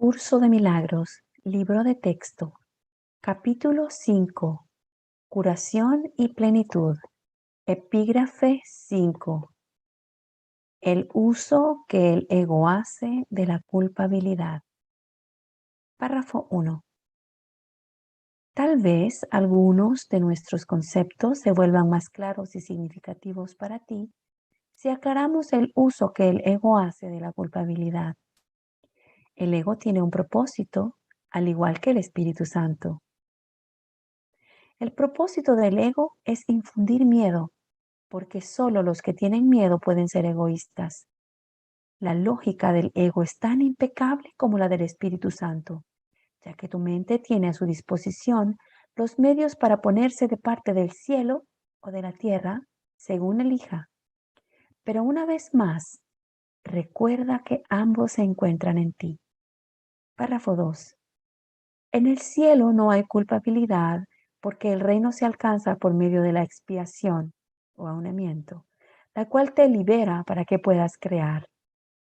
Curso de Milagros, libro de texto, capítulo 5, Curación y Plenitud, epígrafe 5. El uso que el ego hace de la culpabilidad. Párrafo 1. Tal vez algunos de nuestros conceptos se vuelvan más claros y significativos para ti si aclaramos el uso que el ego hace de la culpabilidad. El ego tiene un propósito, al igual que el Espíritu Santo. El propósito del ego es infundir miedo, porque solo los que tienen miedo pueden ser egoístas. La lógica del ego es tan impecable como la del Espíritu Santo, ya que tu mente tiene a su disposición los medios para ponerse de parte del cielo o de la tierra, según elija. Pero una vez más, recuerda que ambos se encuentran en ti. Párrafo 2. En el cielo no hay culpabilidad porque el reino se alcanza por medio de la expiación o aunamiento, la cual te libera para que puedas crear.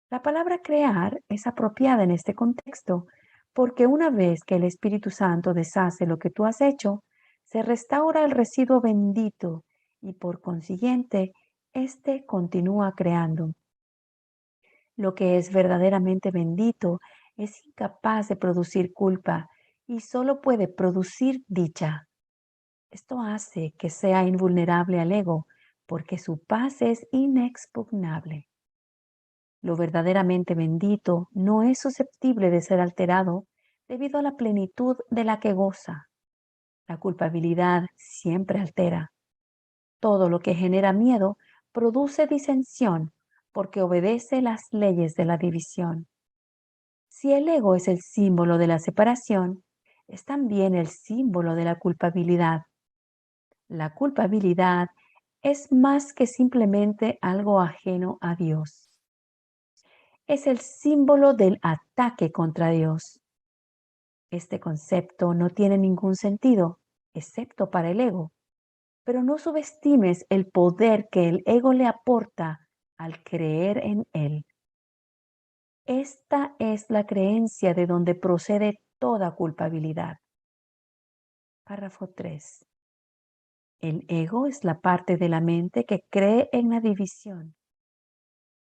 La palabra crear es apropiada en este contexto porque una vez que el Espíritu Santo deshace lo que tú has hecho, se restaura el residuo bendito y por consiguiente, éste continúa creando. Lo que es verdaderamente bendito es incapaz de producir culpa y solo puede producir dicha. Esto hace que sea invulnerable al ego porque su paz es inexpugnable. Lo verdaderamente bendito no es susceptible de ser alterado debido a la plenitud de la que goza. La culpabilidad siempre altera. Todo lo que genera miedo produce disensión porque obedece las leyes de la división. Si el ego es el símbolo de la separación, es también el símbolo de la culpabilidad. La culpabilidad es más que simplemente algo ajeno a Dios. Es el símbolo del ataque contra Dios. Este concepto no tiene ningún sentido, excepto para el ego, pero no subestimes el poder que el ego le aporta al creer en él. Esta es la creencia de donde procede toda culpabilidad. Párrafo 3. El ego es la parte de la mente que cree en la división.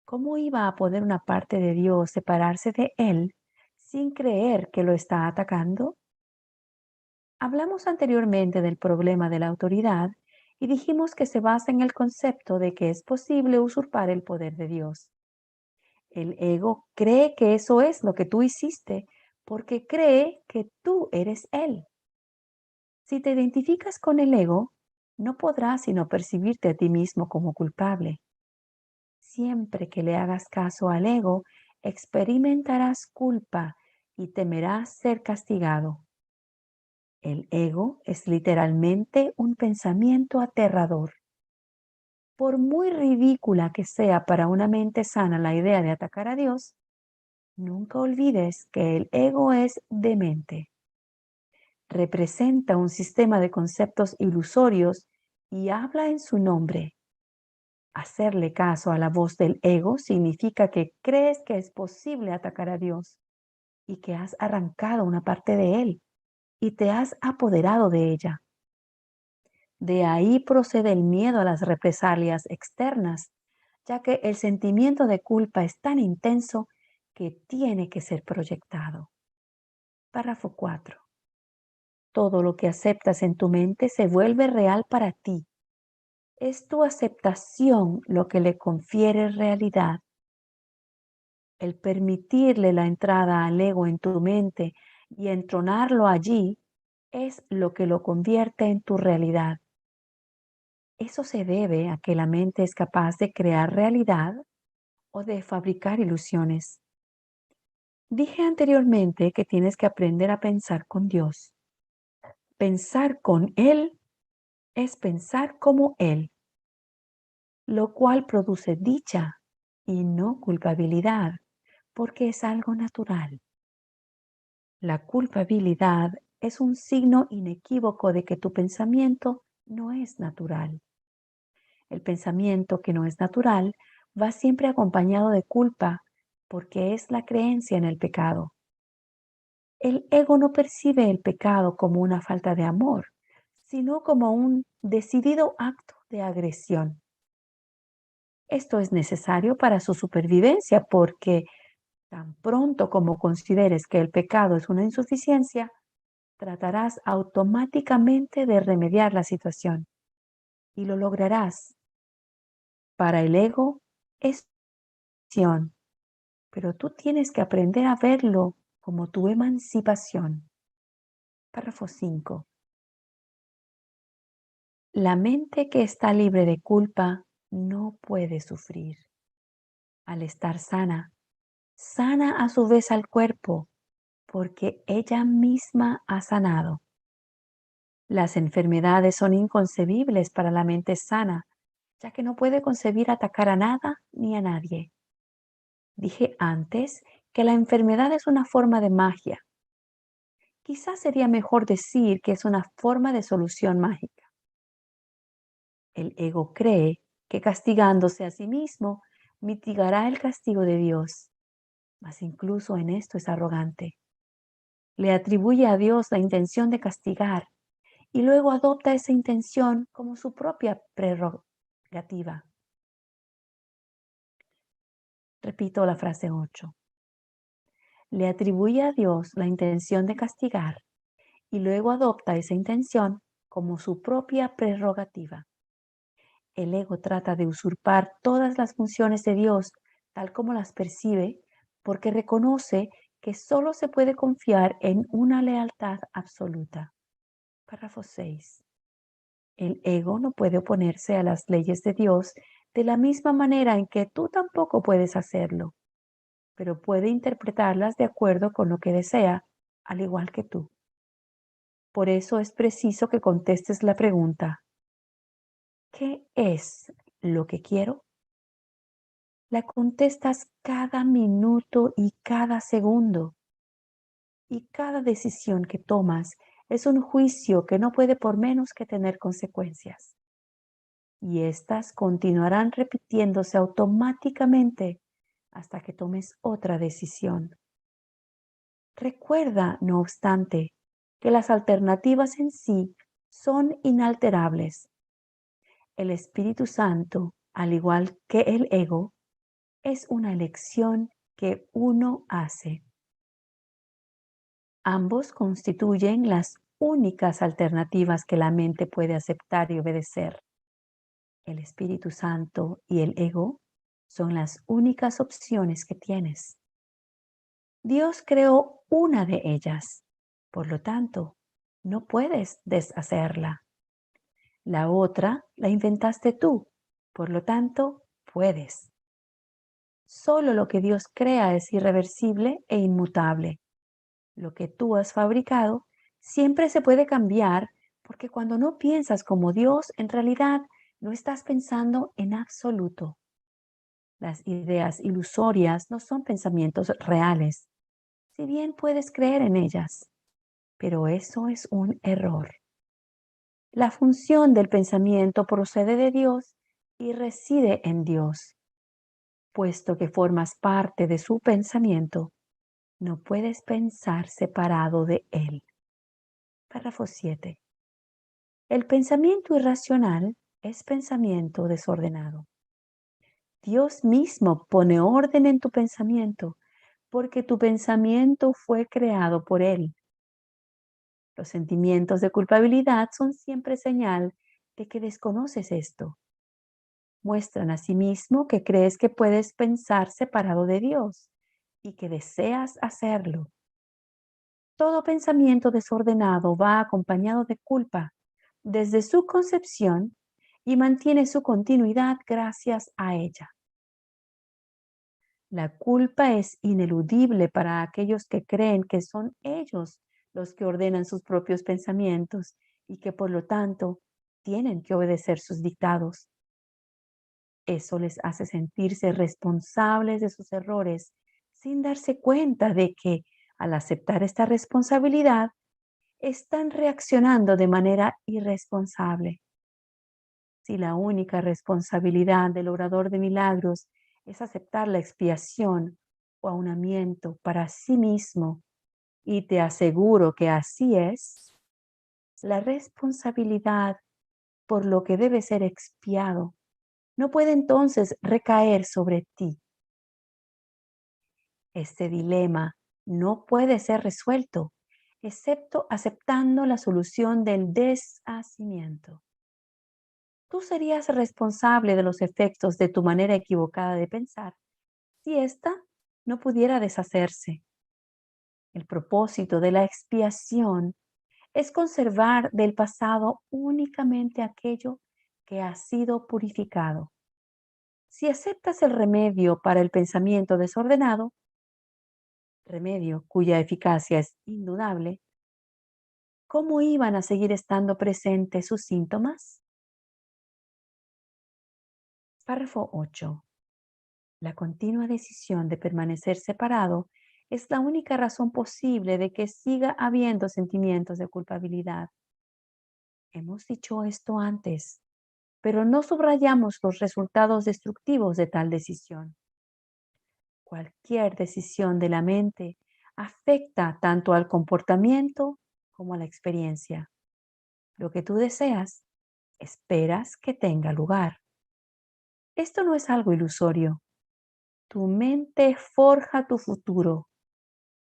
¿Cómo iba a poder una parte de Dios separarse de él sin creer que lo está atacando? Hablamos anteriormente del problema de la autoridad y dijimos que se basa en el concepto de que es posible usurpar el poder de Dios. El ego cree que eso es lo que tú hiciste porque cree que tú eres él. Si te identificas con el ego, no podrás sino percibirte a ti mismo como culpable. Siempre que le hagas caso al ego, experimentarás culpa y temerás ser castigado. El ego es literalmente un pensamiento aterrador. Por muy ridícula que sea para una mente sana la idea de atacar a Dios, nunca olvides que el ego es demente. Representa un sistema de conceptos ilusorios y habla en su nombre. Hacerle caso a la voz del ego significa que crees que es posible atacar a Dios y que has arrancado una parte de él y te has apoderado de ella. De ahí procede el miedo a las represalias externas, ya que el sentimiento de culpa es tan intenso que tiene que ser proyectado. Párrafo 4. Todo lo que aceptas en tu mente se vuelve real para ti. Es tu aceptación lo que le confiere realidad. El permitirle la entrada al ego en tu mente y entronarlo allí es lo que lo convierte en tu realidad. Eso se debe a que la mente es capaz de crear realidad o de fabricar ilusiones. Dije anteriormente que tienes que aprender a pensar con Dios. Pensar con Él es pensar como Él, lo cual produce dicha y no culpabilidad, porque es algo natural. La culpabilidad es un signo inequívoco de que tu pensamiento no es natural. El pensamiento que no es natural va siempre acompañado de culpa porque es la creencia en el pecado. El ego no percibe el pecado como una falta de amor, sino como un decidido acto de agresión. Esto es necesario para su supervivencia porque tan pronto como consideres que el pecado es una insuficiencia, tratarás automáticamente de remediar la situación y lo lograrás. Para el ego es acción, pero tú tienes que aprender a verlo como tu emancipación. Párrafo 5. La mente que está libre de culpa no puede sufrir. Al estar sana, sana a su vez al cuerpo, porque ella misma ha sanado. Las enfermedades son inconcebibles para la mente sana, ya que no puede concebir atacar a nada ni a nadie. Dije antes que la enfermedad es una forma de magia. Quizás sería mejor decir que es una forma de solución mágica. El ego cree que castigándose a sí mismo mitigará el castigo de Dios, mas incluso en esto es arrogante. Le atribuye a Dios la intención de castigar y luego adopta esa intención como su propia prerrogativa. Repito la frase 8. Le atribuye a Dios la intención de castigar y luego adopta esa intención como su propia prerrogativa. El ego trata de usurpar todas las funciones de Dios tal como las percibe porque reconoce que solo se puede confiar en una lealtad absoluta. Párrafo 6. El ego no puede oponerse a las leyes de Dios de la misma manera en que tú tampoco puedes hacerlo, pero puede interpretarlas de acuerdo con lo que desea, al igual que tú. Por eso es preciso que contestes la pregunta, ¿qué es lo que quiero? La contestas cada minuto y cada segundo. Y cada decisión que tomas es un juicio que no puede por menos que tener consecuencias. Y éstas continuarán repitiéndose automáticamente hasta que tomes otra decisión. Recuerda, no obstante, que las alternativas en sí son inalterables. El Espíritu Santo, al igual que el ego, es una elección que uno hace. Ambos constituyen las únicas alternativas que la mente puede aceptar y obedecer. El Espíritu Santo y el ego son las únicas opciones que tienes. Dios creó una de ellas, por lo tanto, no puedes deshacerla. La otra la inventaste tú, por lo tanto, puedes. Solo lo que Dios crea es irreversible e inmutable. Lo que tú has fabricado siempre se puede cambiar porque cuando no piensas como Dios, en realidad no estás pensando en absoluto. Las ideas ilusorias no son pensamientos reales, si bien puedes creer en ellas, pero eso es un error. La función del pensamiento procede de Dios y reside en Dios. Puesto que formas parte de su pensamiento, no puedes pensar separado de él. Párrafo 7. El pensamiento irracional es pensamiento desordenado. Dios mismo pone orden en tu pensamiento porque tu pensamiento fue creado por Él. Los sentimientos de culpabilidad son siempre señal de que desconoces esto. Muestran asimismo que crees que puedes pensar separado de Dios y que deseas hacerlo. Todo pensamiento desordenado va acompañado de culpa desde su concepción y mantiene su continuidad gracias a ella. La culpa es ineludible para aquellos que creen que son ellos los que ordenan sus propios pensamientos y que por lo tanto tienen que obedecer sus dictados. Eso les hace sentirse responsables de sus errores sin darse cuenta de que al aceptar esta responsabilidad están reaccionando de manera irresponsable. Si la única responsabilidad del orador de milagros es aceptar la expiación o aunamiento para sí mismo y te aseguro que así es, la responsabilidad por lo que debe ser expiado no puede entonces recaer sobre ti. Este dilema no puede ser resuelto excepto aceptando la solución del deshacimiento. Tú serías responsable de los efectos de tu manera equivocada de pensar si ésta no pudiera deshacerse. El propósito de la expiación es conservar del pasado únicamente aquello que ha sido purificado. Si aceptas el remedio para el pensamiento desordenado, remedio cuya eficacia es indudable, ¿cómo iban a seguir estando presentes sus síntomas? Párrafo 8. La continua decisión de permanecer separado es la única razón posible de que siga habiendo sentimientos de culpabilidad. Hemos dicho esto antes, pero no subrayamos los resultados destructivos de tal decisión. Cualquier decisión de la mente afecta tanto al comportamiento como a la experiencia. Lo que tú deseas, esperas que tenga lugar. Esto no es algo ilusorio. Tu mente forja tu futuro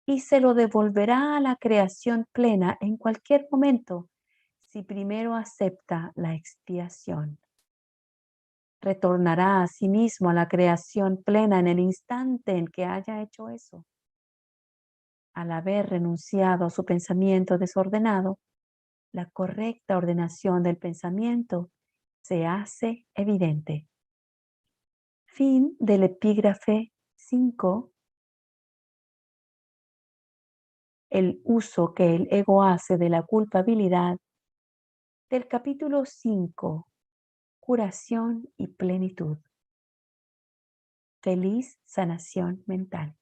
y se lo devolverá a la creación plena en cualquier momento si primero acepta la expiación. Retornará a sí mismo a la creación plena en el instante en que haya hecho eso. Al haber renunciado a su pensamiento desordenado, la correcta ordenación del pensamiento se hace evidente. Fin del epígrafe 5. El uso que el ego hace de la culpabilidad, del capítulo 5. Curación y plenitud. Feliz sanación mental.